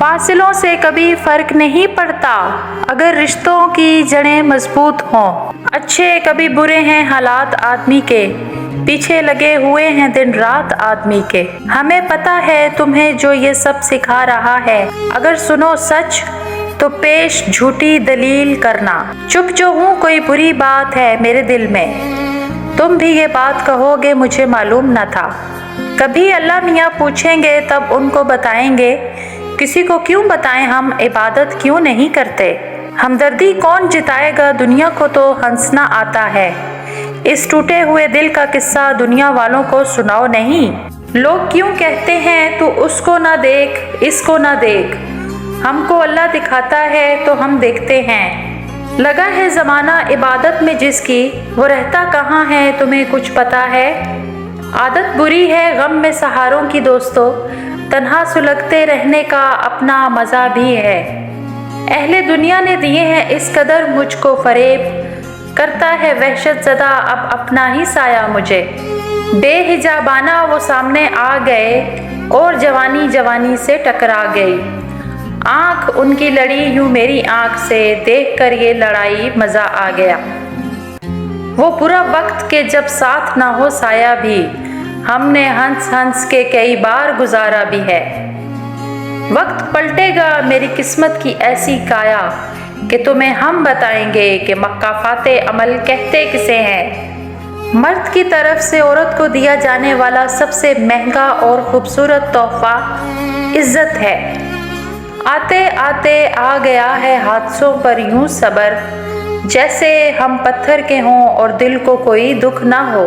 फासिलों से कभी फर्क नहीं पड़ता अगर रिश्तों की जड़ें मजबूत हों। अच्छे कभी बुरे हैं हालात आदमी के, पीछे लगे हुए हैं दिन रात आदमी के। हमें पता है तुम्हें जो ये सब सिखा रहा है, अगर सुनो सच तो पेश झूठी दलील करना। चुप जो हूँ कोई बुरी बात है मेरे दिल में, तुम भी ये बात कहोगे मुझे मालूम न था। कभी अल्लाह मियाँ पूछेंगे तब उनको बताएंगे, किसी को क्यों बताएं हम इबादत क्यों नहीं करते। हमदर्दी कौन जिताएगा दुनिया को तो हंसना आता है, इस टूटे हुए दिल का किस्सा दुनिया वालों को सुनाओ नहीं। लोग क्यों कहते हैं तू उसको ना देख इसको ना देख, हमको अल्लाह दिखाता है तो हम देखते हैं। लगा है ज़माना इबादत में जिसकी, वो रहता कहाँ है तुम्हें कुछ पता है। आदत बुरी है गम में सहारों की दोस्तों, तन्हा सुलगते रहने का अपना मज़ा भी है। अहले दुनिया ने दिए हैं इस कदर मुझको फरेब, करता है वहशत ज़दा अब अपना ही साया मुझे। बेहिजाबाना वो सामने आ गए और जवानी जवानी से टकरा गई। आँख उनकी लड़ी यूँ मेरी आँख से, देख कर ये लड़ाई मज़ा आ गया। वो बुरा वक्त के जब साथ ना हो साया भी, हमने हंस हंस के कई बार गुजारा भी है। वक्त पलटेगा मेरी किस्मत की ऐसी काया, कि तुम्हें हम बताएंगे कि मक्काफाते अमल कहते किसे हैं। मर्द की तरफ से औरत को दिया जाने वाला सबसे महंगा और खूबसूरत तोहफा इज्जत है। आते आते आ गया है हादसों पर यूं सबर, जैसे हम पत्थर के हों और दिल को कोई दुख ना हो।